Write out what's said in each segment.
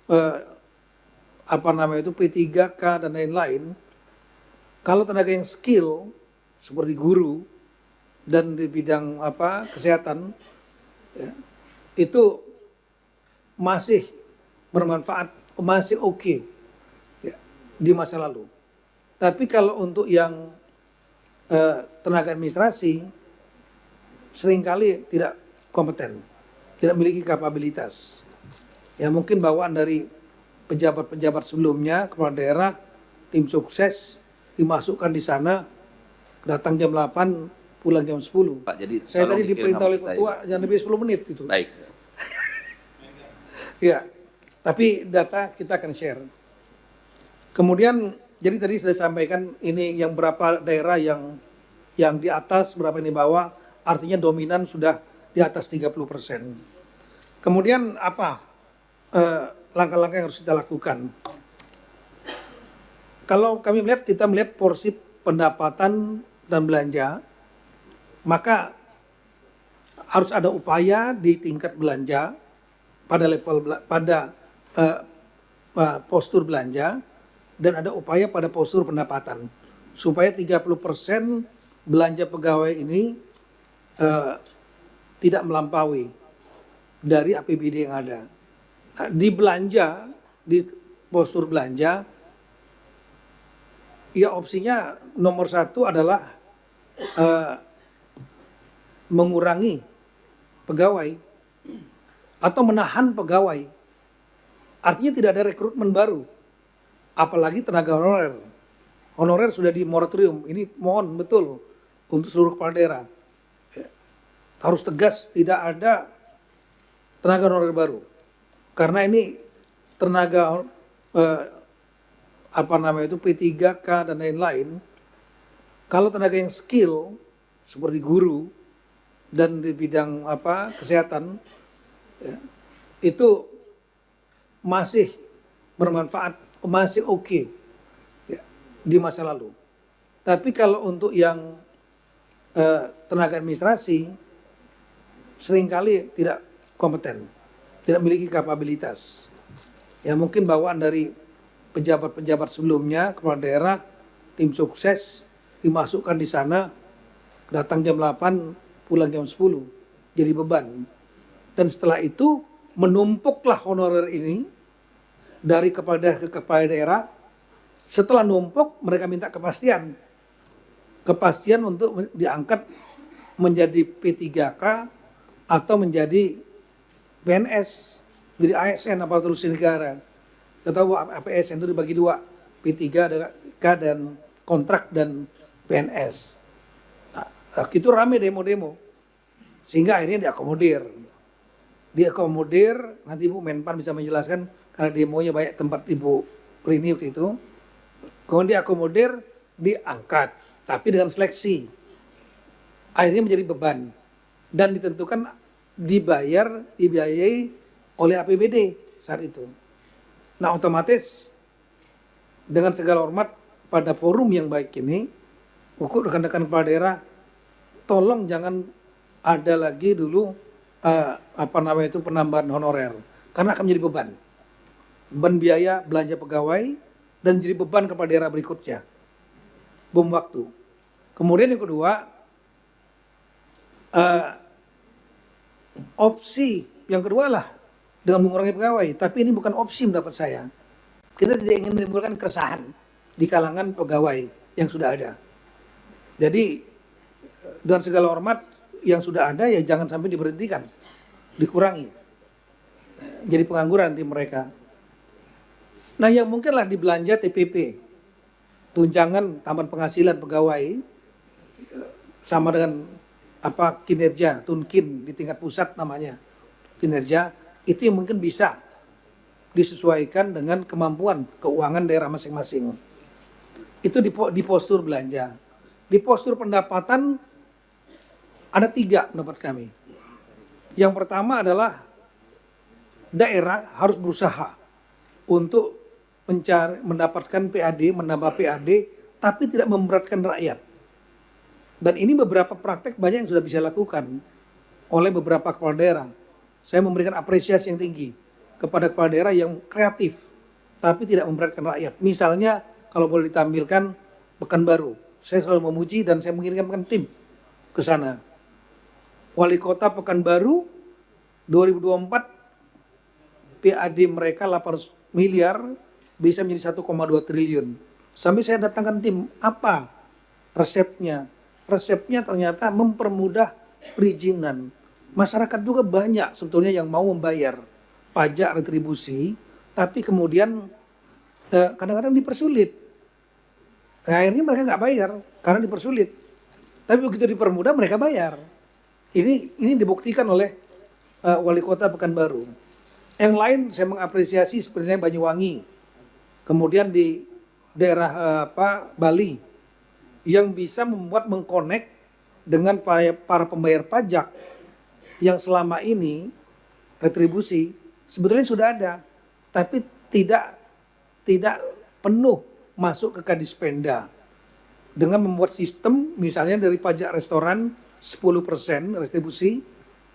eh, P3K dan lain-lain, kalau tenaga yang skill seperti guru dan di bidang kesehatan, ya, itu masih bermanfaat, masih oke, ya, di masa lalu. Tapi kalau untuk yang tenaga administrasi seringkali tidak kompeten, tidak memiliki kapabilitas. Ya mungkin bawaan dari pejabat-pejabat sebelumnya, kepala daerah, tim sukses dimasukkan di sana, datang jam 8, pulang jam 10. Pak, jadi saya tolong tadi diperintah oleh dikirim sama ketua jangan lebih 10 menit gitu. Baik. Ya, tapi data kita akan share. Kemudian, jadi tadi sudah sampaikan ini yang berapa daerah yang di atas, berapa yang di bawah, artinya dominan sudah di atas 30%. Kemudian apa langkah-langkah yang harus kita lakukan? Kalau kami kita melihat porsi pendapatan dan belanja, maka harus ada upaya di tingkat belanja pada level postur belanja, dan ada upaya pada postur pendapatan supaya 30% belanja pegawai ini tidak melampaui dari APBD yang ada. Nah, di belanja, di postur belanja, ya opsinya nomor 1 adalah mengurangi pegawai atau menahan pegawai. Artinya tidak ada rekrutmen baru, apalagi tenaga honorer. Honorer sudah di moratorium. Ini mohon betul untuk seluruh kepala daerah, harus tegas, tidak ada tenaga honorer baru. Karena ini tenaga P3K dan lain-lain, kalau tenaga yang skill seperti guru dan di bidang kesehatan, ya, itu masih bermanfaat, masih oke, ya, di masa lalu. Tapi kalau untuk yang tenaga administrasi seringkali tidak kompeten, tidak memiliki kapabilitas. Ya mungkin bawaan dari pejabat-pejabat sebelumnya, kepala daerah, tim sukses dimasukkan di sana, datang jam 8, pulang jam 10, jadi beban. Dan setelah itu menumpuklah honorer ini dari kepada ke kepala daerah. Setelah numpuk, mereka minta kepastian untuk diangkat menjadi P3K atau menjadi PNS, jadi ASN, aparatur sipil negara. Kita tahu APSN itu dibagi 2, P3K dan kontrak dan PNS. Nah, itu rame demo-demo, sehingga akhirnya diakomodir. Nanti Ibu Menpan bisa menjelaskan, karena demonya banyak tempat Ibu Rini waktu itu. Kemudian diakomodir, diangkat, tapi dengan seleksi. Akhirnya menjadi beban dan ditentukan dibiayai oleh APBD saat itu. Nah, otomatis dengan segala hormat pada forum yang baik ini, untuk rekan-rekan kepala daerah, tolong jangan ada lagi dulu penambahan honorer, karena akan menjadi beban biaya belanja pegawai dan jadi beban kepada daerah berikutnya, bom waktu. Kemudian yang kedua, opsi yang kedua lah dengan mengurangi pegawai, tapi ini bukan opsi menurut saya. Kita tidak ingin menimbulkan keresahan di kalangan pegawai yang sudah ada. Jadi dengan segala hormat, yang sudah ada ya jangan sampai diberhentikan, dikurangi. Jadi pengangguran nanti mereka. Nah, yang mungkinlah dibelanja TPP, tunjangan tambahan penghasilan pegawai, sama dengan kinerja, tunkin di tingkat pusat namanya kinerja, itu yang mungkin bisa disesuaikan dengan kemampuan keuangan daerah masing-masing. Itu di postur belanja. Di postur pendapatan ada 3 pendapat kami. Yang pertama adalah daerah harus berusaha untuk mendapatkan PAD, menambah PAD, tapi tidak memberatkan rakyat. Dan ini beberapa praktek banyak yang sudah bisa dilakukan oleh beberapa kepala daerah. Saya memberikan apresiasi yang tinggi kepada kepala daerah yang kreatif, tapi tidak memberatkan rakyat. Misalnya kalau boleh ditampilkan Pekanbaru, saya selalu memuji dan saya mengirimkan tim ke sana. Wali Kota Pekanbaru 2024 PAD mereka 800 miliar bisa menjadi 1,2 triliun. Sampai saya datangkan tim, apa resepnya? Resepnya ternyata mempermudah perizinan. Masyarakat juga banyak sebetulnya yang mau membayar pajak retribusi, tapi kemudian kadang-kadang dipersulit. Nah, akhirnya mereka nggak bayar karena dipersulit. Tapi begitu dipermudah mereka bayar. Ini dibuktikan oleh Wali Kota Pekanbaru. Yang lain saya mengapresiasi sebenarnya Banyuwangi. Kemudian di daerah Bali yang bisa membuat mengkonek dengan para pembayar pajak yang selama ini retribusi sebetulnya sudah ada, tapi tidak penuh masuk ke Kadispenda dengan membuat sistem misalnya dari pajak restoran 10% retribusi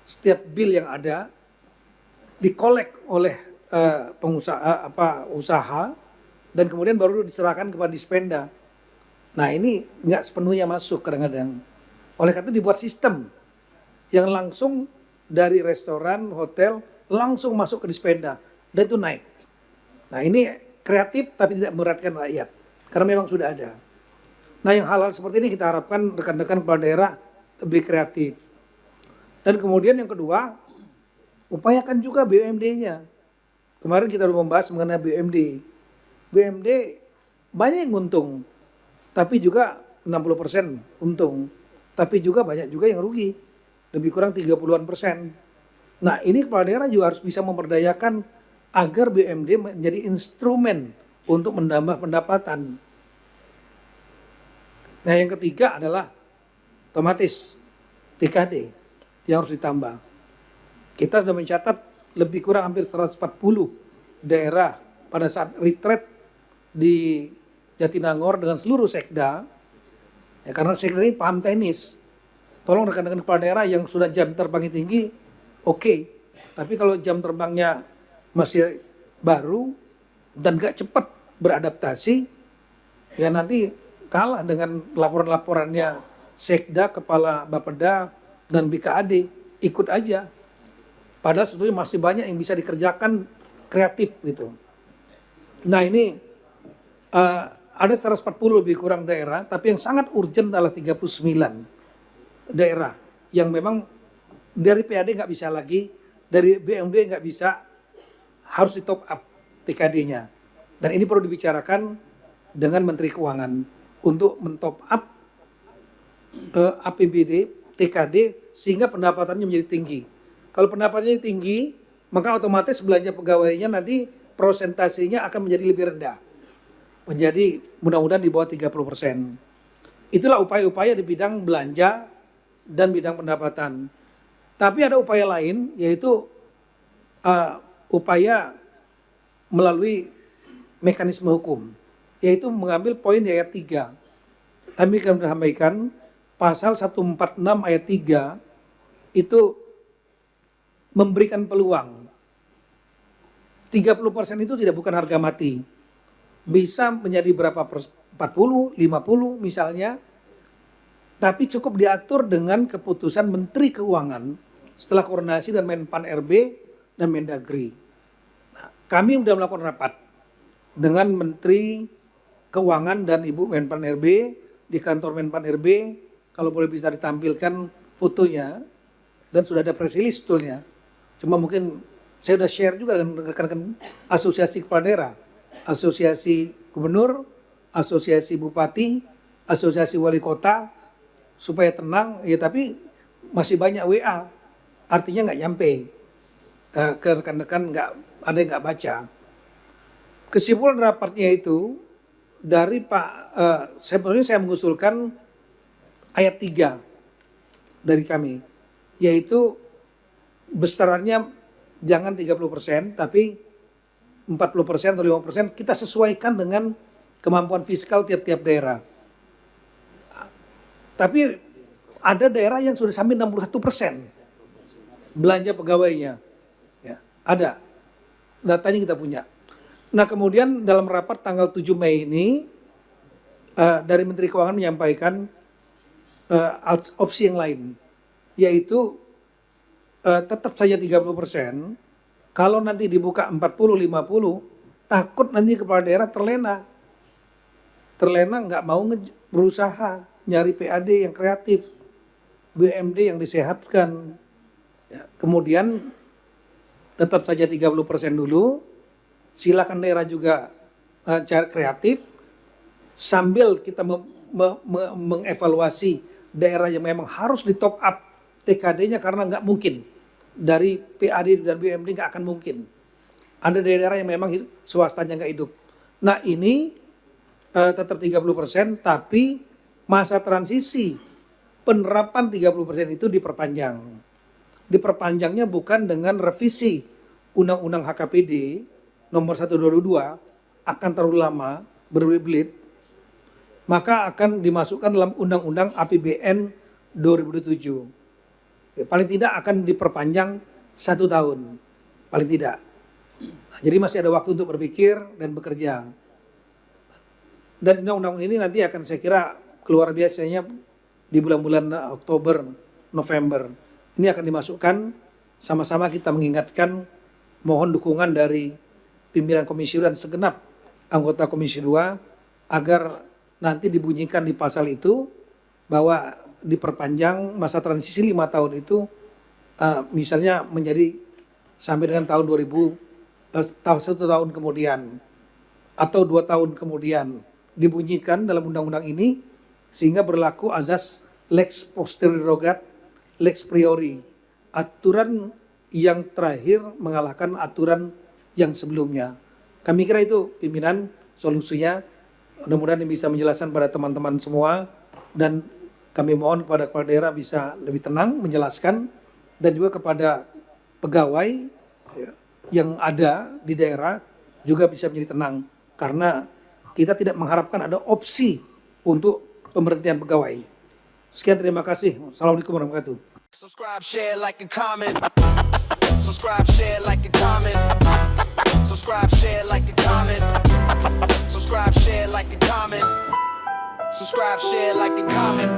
setiap bil yang ada dikolek oleh pengusaha usaha dan kemudian baru diserahkan kepada Dispenda. Nah ini nggak sepenuhnya masuk kadang-kadang. Oleh karena itu dibuat sistem yang langsung dari restoran, hotel langsung masuk ke Dispenda dan itu naik. Nah ini kreatif tapi tidak memberatkan rakyat karena memang sudah ada. Nah yang hal-hal seperti ini kita harapkan rekan-rekan kepala daerah lebih kreatif. Dan kemudian yang kedua, upayakan juga BUMD-nya. Kemarin kita sudah membahas mengenai BUMD. BUMD banyak yang untung, tapi juga 60% untung. Tapi juga banyak juga yang rugi, lebih kurang 30-an%. Nah ini kepala daerah juga harus bisa memperdayakan agar BUMD menjadi instrumen untuk menambah pendapatan. Nah yang ketiga adalah otomatis TKD yang harus ditambah. Kita sudah mencatat lebih kurang hampir 140 daerah pada saat retreat di Jatinangor dengan seluruh sekda, ya karena sekda ini paham teknis. Tolong rekan-rekan kepala daerah yang sudah jam terbangnya tinggi, oke. Tapi kalau jam terbangnya masih baru dan gak cepat beradaptasi, ya nanti kalah dengan laporan-laporannya sekda, kepala Bapeda dan BKAD, ikut aja. Padahal sebetulnya masih banyak yang bisa dikerjakan kreatif gitu. Nah ini ada 140 lebih kurang daerah, tapi yang sangat urgent adalah 39 daerah yang memang dari PAD nggak bisa lagi, dari BUMD nggak bisa, harus di top up TKD-nya. Dan ini perlu dibicarakan dengan Menteri Keuangan untuk mentop up APBD, TKD sehingga pendapatannya menjadi tinggi. Kalau pendapatannya tinggi, maka otomatis belanja pegawainya nanti prosentasenya akan menjadi lebih rendah. Menjadi mudah-mudahan di bawah 30%. Itulah upaya-upaya di bidang belanja dan bidang pendapatan. Tapi ada upaya lain, yaitu upaya melalui mekanisme hukum, yaitu mengambil poin di ayat 3. Kami akan sampaikan pasal 146 ayat 3 itu memberikan peluang. 30% itu tidak bukan harga mati. Bisa menjadi berapa 40, 50 misalnya, tapi cukup diatur dengan keputusan Menteri Keuangan setelah koordinasi dan Menpan RB dan Mendagri. Nah, kami sudah melakukan rapat dengan Menteri Keuangan dan Ibu Menpan RB di kantor Menpan RB, kalau boleh bisa ditampilkan fotonya, dan sudah ada press release sebetulnya. Cuma mungkin saya sudah share juga dengan rekan-rekan asosiasi kepala daerah, asosiasi gubernur, asosiasi bupati, asosiasi wali kota, supaya tenang, ya tapi masih banyak WA, artinya nggak nyampe ke rekan-rekan, nggak ada yang nggak baca. Kesimpulan rapatnya itu dari sebetulnya saya mengusulkan ayat 3 dari kami, yaitu besarannya jangan 30%, tapi 40% atau 5% kita sesuaikan dengan kemampuan fiskal tiap-tiap daerah. Tapi ada daerah yang sudah sampai 61% belanja pegawainya. Ya, ada. datanya kita punya. Nah kemudian dalam rapat tanggal 7 Mei ini dari Menteri Keuangan menyampaikan opsi yang lain, yaitu tetap saja 30%. Kalau nanti dibuka 40-50, takut nanti kepala daerah terlena nggak mau berusaha nyari PAD yang kreatif, BUMD yang disehatkan. Ya, kemudian tetap saja 30% dulu, silakan daerah juga cari kreatif, sambil kita mengevaluasi daerah yang memang harus di top up TKD-nya karena nggak mungkin. Dari PAD dan BUMD nggak akan mungkin. Ada daerah yang memang swastanya nggak hidup. Nah ini tetap 30%, tapi masa transisi penerapan 30% itu diperpanjang. Diperpanjangnya bukan dengan revisi Undang-Undang HKPD nomor 1/2022 akan terlalu lama, berbelit-belit, maka akan dimasukkan dalam Undang-Undang APBN 2027. Paling tidak akan diperpanjang 1 tahun, paling tidak. Nah, jadi masih ada waktu untuk berpikir dan bekerja. Dan undang-undang ini nanti akan saya kira keluar biasanya di bulan-bulan Oktober, November. Ini akan dimasukkan, sama-sama kita mengingatkan, mohon dukungan dari pimpinan Komisi 2 dan segenap anggota Komisi 2 agar nanti dibunyikan di pasal itu bahwa diperpanjang masa transisi 5 tahun itu misalnya menjadi sampai dengan tahun 1 tahun kemudian atau 2 tahun kemudian, dibunyikan dalam undang-undang ini sehingga berlaku azas lex posterior derogat lex priori, aturan yang terakhir mengalahkan aturan yang sebelumnya. Kami kira itu pimpinan solusinya, mudah-mudahan bisa menjelaskan pada teman-teman semua, dan kami mohon kepada kepala daerah bisa lebih tenang menjelaskan, dan juga kepada pegawai yang ada di daerah juga bisa menjadi tenang, karena kita tidak mengharapkan ada opsi untuk pemberhentian pegawai. Sekian, terima kasih. Assalamualaikum warahmatullahi wabarakatuh. Subscribe, share, like, and comment. Subscribe, share, like, and comment. Subscribe, share, like, and comment. Subscribe, share, like, and comment. Subscribe, share, like, and comment.